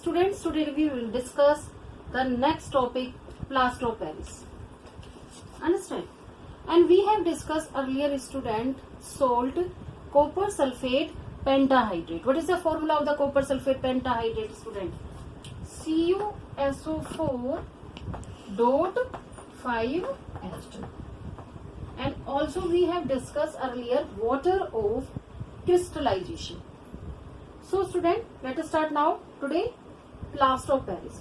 Students, today we will discuss the next topic, plaster of Paris. Understand? And we have discussed earlier, student, salt, copper sulfate, pentahydrate. What is the formula of the copper sulfate pentahydrate, student? CuSO4 dot 5H2. And also we have discussed earlier water of crystallization. So student, let us start now. Today, plaster of Paris.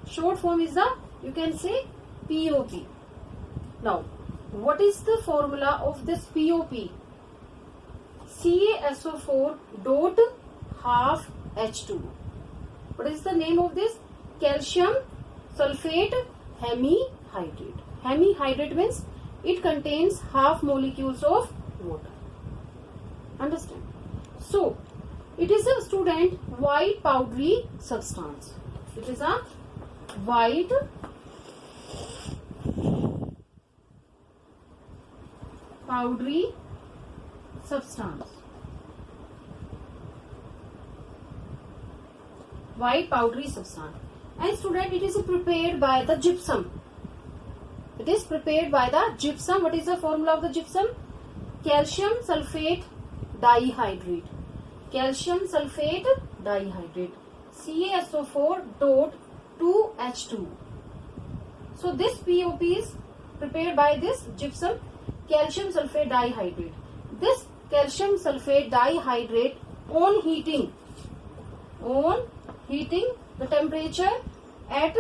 Short form is the, you can say, POP. Now, what is the formula of this POP? CaSO4 dot half H2. What is the name of this? Calcium sulfate hemihydrate. Hemihydrate means it contains half molecules of water. Understand? So, it is a student white powdery substance. It is a white powdery substance. White powdery substance. And student, it is prepared by the gypsum. It is prepared by the gypsum. What is the formula of the gypsum? Calcium sulfate dihydrate. Calcium sulfate dihydrate. CaSO4 dot 2H2. So this POP is prepared by this gypsum, calcium sulfate dihydrate. This calcium sulfate dihydrate on heating the temperature at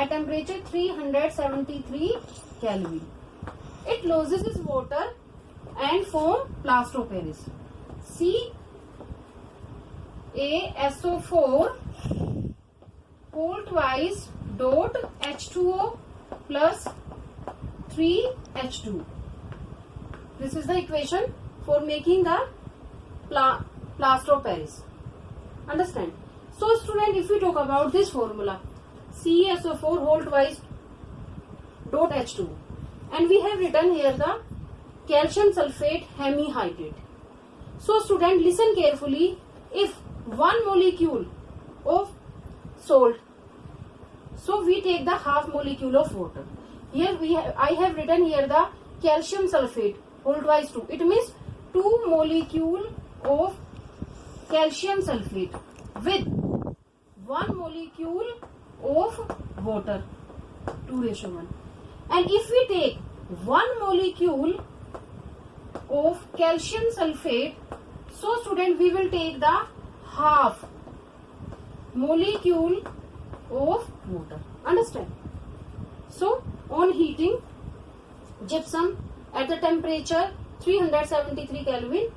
temperature 373 Kelvin. It loses its water and form plaster of Paris. CaSO4 whole twice dot H2O plus 3H2. This is the equation for making the plaster of Paris. Understand? So student, if we talk about this formula, CaSO4 whole twice dot H2, and we have written here the calcium sulfate hemihydrate. So student, listen carefully. If one molecule of salt, so we take the half molecule of water. Here I have written here the calcium sulfate whole twice 2. It means 2 molecule of calcium sulfate with 1 molecule of water, 2:1. And if we take 1 molecule of calcium sulfate, so student, we will take the half molecule of water. Understand? So on heating, gypsum at the temperature 373 Kelvin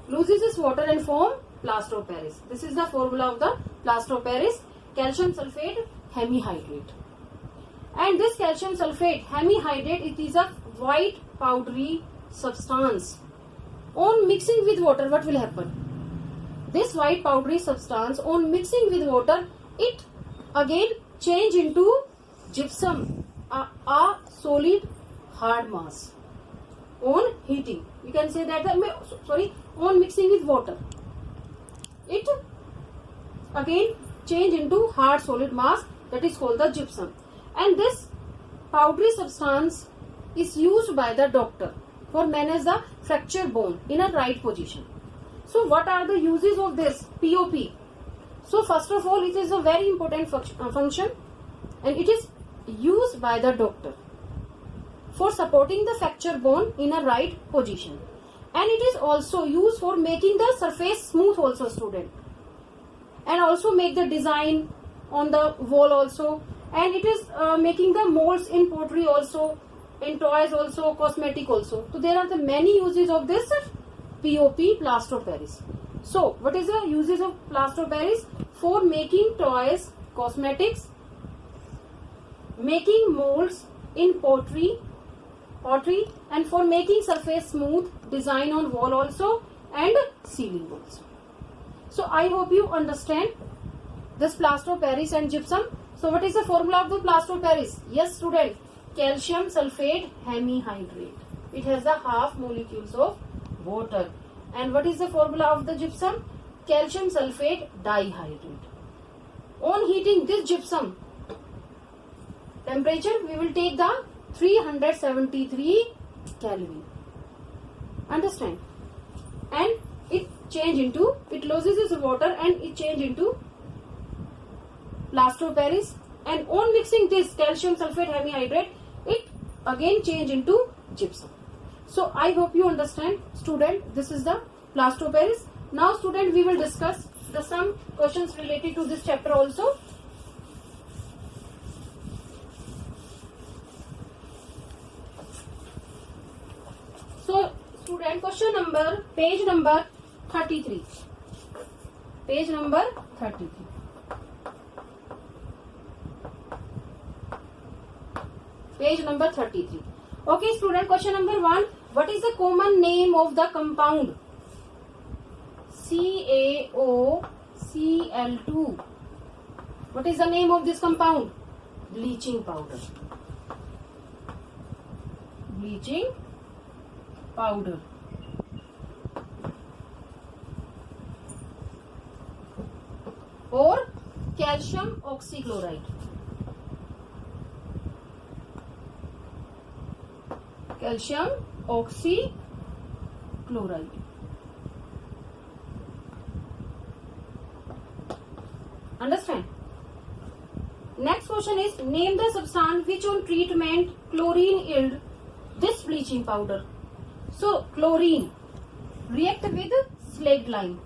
loses its water and form plaster of Paris. This is the formula of the plaster of Paris, calcium sulfate hemihydrate. And this calcium sulfate hemihydrate, it is a white powdery substance. On mixing with water, what will happen? This white powdery substance, on mixing with water, it again change into gypsum, a solid hard mass. On heating, you can say that on mixing with water, it again change into hard solid mass, that is called the gypsum. And this powdery substance is used by the doctor for manage the fractured bone in a right position. So what are the uses of this POP? So first of all, it is a very important function, and it is used by the doctor for supporting the fractured bone in a right position. And it is also used for making the surface smooth also, student. And also make the design on the wall also. And it is making the molds in pottery also, in toys also, cosmetic also. So there are the many uses of this POP, plaster of Paris. So what is the uses of plaster of Paris? For making toys, cosmetics, making molds in pottery, and for making surface smooth, design on wall also, and ceiling also. So I hope you understand this plaster of Paris and gypsum. So what is the formula of the plaster of Paris? Yes student, calcium sulfate hemihydrate. It has the half molecules of water. And what is the formula of the gypsum? Calcium sulfate dihydrate. On heating this gypsum, temperature we will take the 373 Kelvin. Understand? And it loses its water and it change into plaster of Paris. And on mixing this calcium sulfate hemihydrate, it again change into gypsum. So I hope you understand, student. This is the plaster of Paris. Now student, we will discuss some questions related to this chapter also. So student, question number, page number 33. Page number 33. Page number 33. Okay student, question number 1. What is the common name of the compound CaOCl2? What is the name of this compound? Bleaching powder. Bleaching powder. Or calcium oxychloride. Calcium oxychloride. Understand? Next question is, name the substance which on treatment chlorine yield this bleaching powder. So chlorine react with slaked lime,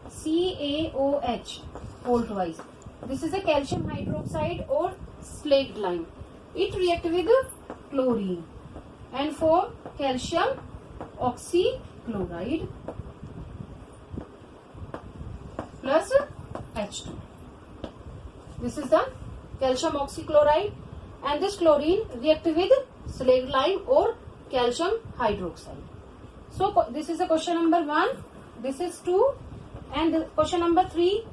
CaOH whole twice. This is a calcium hydroxide or slaked lime. It react with chlorine and form calcium oxychloride plus H2. This is the calcium oxychloride and this chlorine react with slaked lime or calcium hydroxide. So this is the question number 1. This is 2. And the question number 3.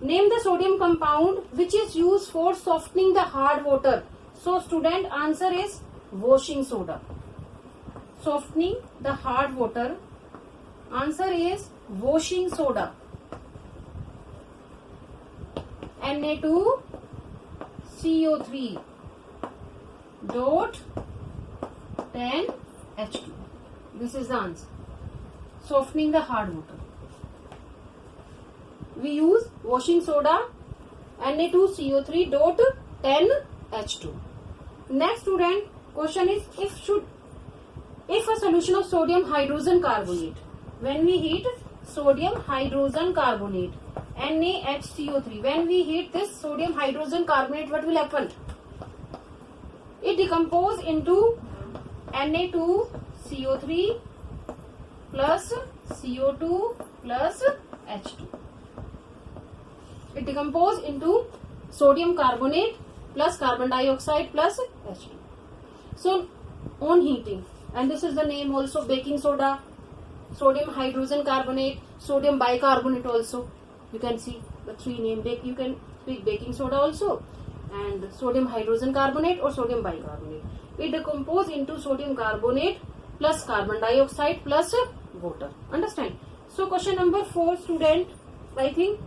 Name the sodium compound which is used for softening the hard water. So student, answer is washing soda. Softening the hard water. Answer is washing soda. Na2CO3 dot 10H2. This is the answer. Softening the hard water. We use washing soda, Na2CO3 dot 10H2. Next student, question is, if a solution of sodium hydrogen carbonate, when we heat sodium hydrogen carbonate, NaHCO3, when we heat this sodium hydrogen carbonate, what will happen? It decompose into Na2CO3 plus CO2 plus H2. It decompose into sodium carbonate plus carbon dioxide plus H2. So on heating, and this is the name also, baking soda, sodium hydrogen carbonate, sodium bicarbonate also. You can see the 3 name. You can speak baking soda also, and sodium hydrogen carbonate or sodium bicarbonate. It decompose into sodium carbonate plus carbon dioxide plus water. Understand? So question number 4 student, I think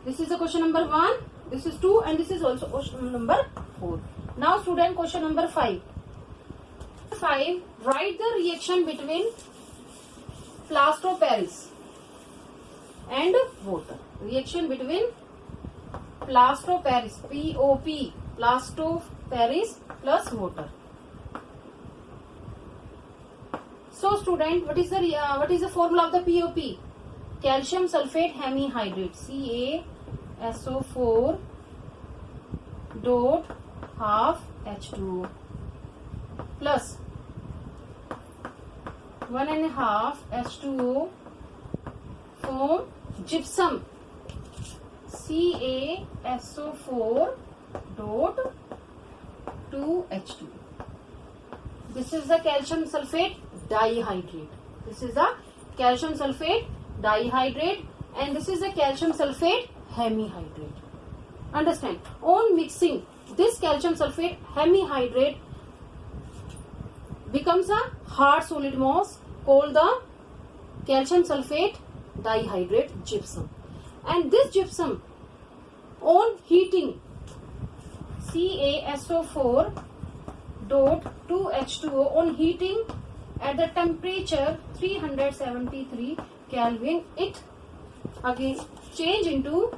this is the question number 1, this is 2, and this is also question number 4. Now student, question number 5. 5. Write the reaction between plaster of Paris and water. Reaction between plaster of Paris, POP, plaster of Paris plus water. So student, what is the formula of the POP? Calcium sulfate hemihydrate, CaSO4 dot half H2 plus 1.5 H2O form gypsum, CaSO4 dot 2 H2. This is the calcium sulfate dihydrate. This is the calcium sulfate dihydrate and this is the calcium sulfate hemihydrate. Understand? On mixing, this calcium sulfate hemihydrate becomes a hard solid mass called the calcium sulfate dihydrate gypsum. And this gypsum on heating CaSO4 dot 2H2O on heating at the temperature 373 Kelvin, it again change into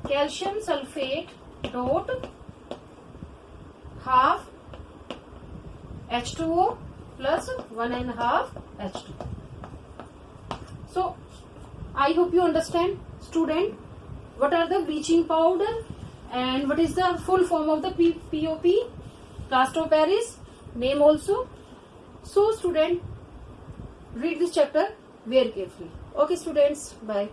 calcium sulfate dot half H2O plus 1.5 H2. So I hope you understand, student, what are the bleaching powder and what is the full form of the POP, plaster of Paris, name also. So student, read this chapter very carefully. Okay students, bye.